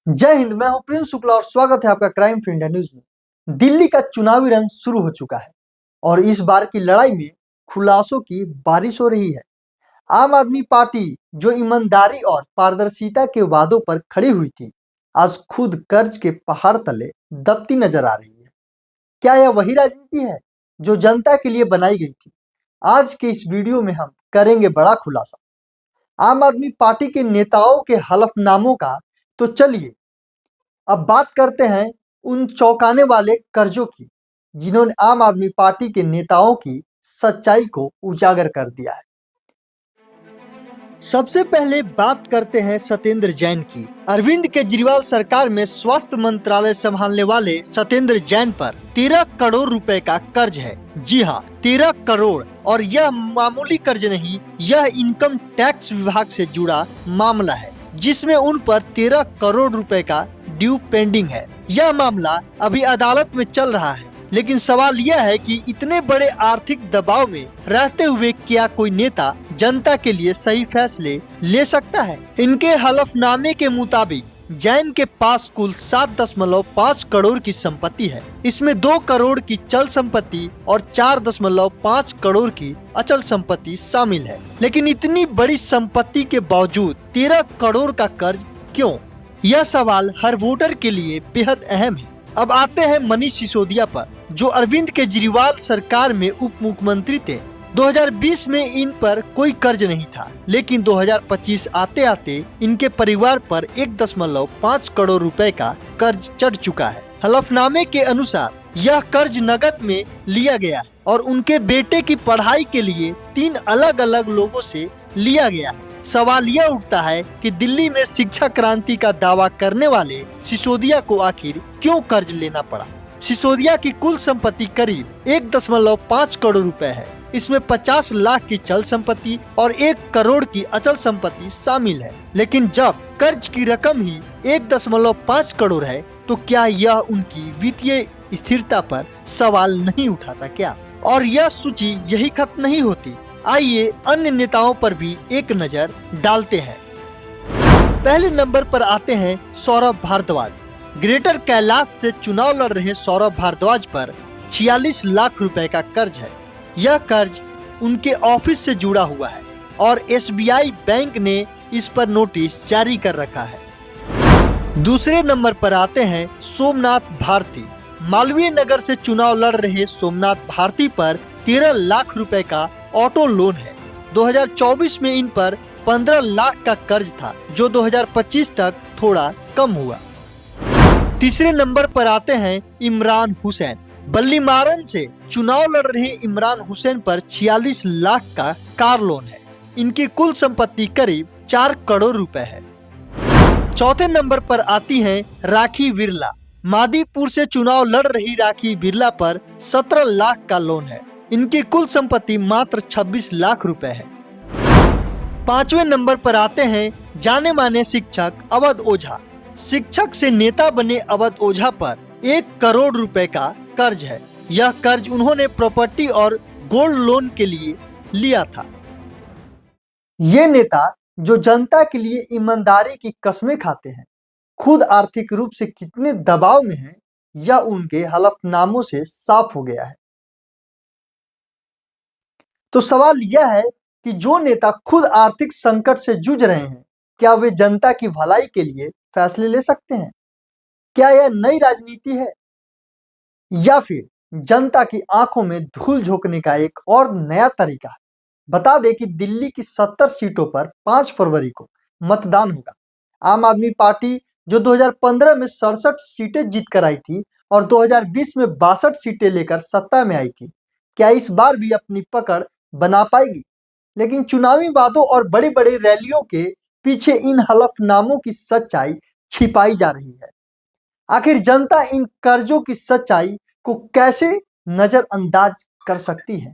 जय हिंद। मैं हूं प्रिंस शुक्ला और स्वागत है आपका क्राइम फॉर इंडिया न्यूज में। दिल्ली का चुनावी रण शुरू हो चुका है और इस बार की लड़ाई में खुलासों की बारिश हो रही है। आम आदमी पार्टी जो ईमानदारी और पारदर्शिता के वादों पर खड़ी हुई थी, आज खुद कर्ज के पहाड़ तले दबती नजर आ रही है। क्या यह वही राजनीति है जो जनता के लिए बनाई गई थी? आज के इस वीडियो में हम करेंगे बड़ा खुलासा आम आदमी पार्टी के नेताओं के हलफनामों का। तो चलिए अब बात करते हैं उन चौंकाने वाले कर्जों की, जिन्होंने आम आदमी पार्टी के नेताओं की सच्चाई को उजागर कर दिया है। सबसे पहले बात करते हैं सत्येंद्र जैन की। अरविंद केजरीवाल सरकार में स्वास्थ्य मंत्रालय संभालने वाले सत्येंद्र जैन पर 13 करोड़ रुपए का कर्ज है। जी हाँ, 13 करोड़। और यह मामूली कर्ज नहीं, यह इनकम टैक्स विभाग से जुड़ा मामला है, जिसमें उन पर 13 करोड़ रुपए का ड्यू पेंडिंग है। यह मामला अभी अदालत में चल रहा है, लेकिन सवाल यह है कि इतने बड़े आर्थिक दबाव में रहते हुए क्या कोई नेता जनता के लिए सही फैसले ले सकता है? इनके हलफनामे के मुताबिक जैन के पास कुल 7.5 करोड़ की संपत्ति है। इसमें 2 करोड़ की चल संपत्ति और 4.5 करोड़ की अचल संपत्ति शामिल है। लेकिन इतनी बड़ी संपत्ति के बावजूद 13 करोड़ का कर्ज क्यों? यह सवाल हर वोटर के लिए बेहद अहम है। अब आते हैं मनीष सिसोदिया पर, जो अरविंद केजरीवाल सरकार में उप मुख्यमंत्री थे। 2020 में इन पर कोई कर्ज नहीं था, लेकिन 2025 आते आते इनके परिवार पर 1.5 करोड़ रुपए का कर्ज चढ़ चुका है। हलफनामे के अनुसार यह कर्ज नकद में लिया गया है और उनके बेटे की पढ़ाई के लिए 3 अलग अलग लोगों से लिया गया है। सवाल यह उठता है कि दिल्ली में शिक्षा क्रांति का दावा करने वाले सिसोदिया को आखिर क्यों कर्ज लेना पड़ा? सिसोदिया की कुल संपत्ति करीब 1.5 करोड़ रुपए है। इसमें 50 लाख की चल संपत्ति और 1 करोड़ की अचल संपत्ति शामिल है। लेकिन जब कर्ज की रकम ही 1.5 करोड़ है, तो क्या यह उनकी वित्तीय स्थिरता पर सवाल नहीं उठाता क्या? और यह सूची यही खत्म नहीं होती। आइए अन्य नेताओं पर भी एक नजर डालते हैं। पहले नंबर पर आते हैं सौरभ भारद्वाज। ग्रेटर कैलाश से चुनाव लड़ रहे सौरभ भारद्वाज पर 46 लाख रुपए का कर्ज है। यह कर्ज उनके ऑफिस से जुड़ा हुआ है और एसबीआई बैंक ने इस पर नोटिस जारी कर रखा है। दूसरे नंबर पर आते हैं सोमनाथ भारती। मालवीय नगर से चुनाव लड़ रहे सोमनाथ भारती पर 13 लाख रुपए का ऑटो लोन है। 2024 में इन पर 15 लाख का कर्ज था, जो 2025 तक थोड़ा कम हुआ। तीसरे नंबर पर आते हैं इमरान हुसैन। बल्लीमारन से चुनाव लड़ रहे इमरान हुसैन पर 46 लाख का कार लोन है। इनकी कुल संपत्ति करीब 4 करोड़ रुपए है। चौथे नंबर पर आती हैं राखी बिरला। मादीपुर से चुनाव लड़ रही राखी बिरला पर 17 लाख का लोन है। इनकी कुल संपत्ति मात्र 26 लाख रुपए है। पांचवें नंबर पर आते हैं जाने माने शिक्षक अवध ओझा। शिक्षक से नेता बने अवध ओझा पर 1 करोड़ रुपए का कर्ज है। यह कर्ज उन्होंने प्रॉपर्टी और गोल्ड लोन के लिए लिया था। ये नेता जो जनता के लिए ईमानदारी की कस्में खाते हैं, खुद आर्थिक रूप से कितने दबाव में हैं, यह उनके हलफनामों से साफ हो गया है। तो सवाल यह है कि जो नेता खुद आर्थिक संकट से जूझ रहे हैं, क्या वे जनता की भलाई के लिए फैसले ले सकते हैं? क्या यह नई राजनीति है या फिर जनता की आंखों में धूल झोंकने का एक और नया तरीका है? बता दें कि दिल्ली की 70 सीटों पर 5 फरवरी को मतदान होगा। आम आदमी पार्टी जो 2015 में 67 सीटें जीत कर आई थी और 2020 में 62 सीटें लेकर सत्ता में आई थी, क्या इस बार भी अपनी पकड़ बना पाएगी? लेकिन चुनावी वादों और बड़ी बड़ी रैलियों के पीछे इन हलफनामों की सच्चाई छिपाई जा रही है। आखिर जनता इन कर्जों की सच्चाई को कैसे नजरअंदाज कर सकती है?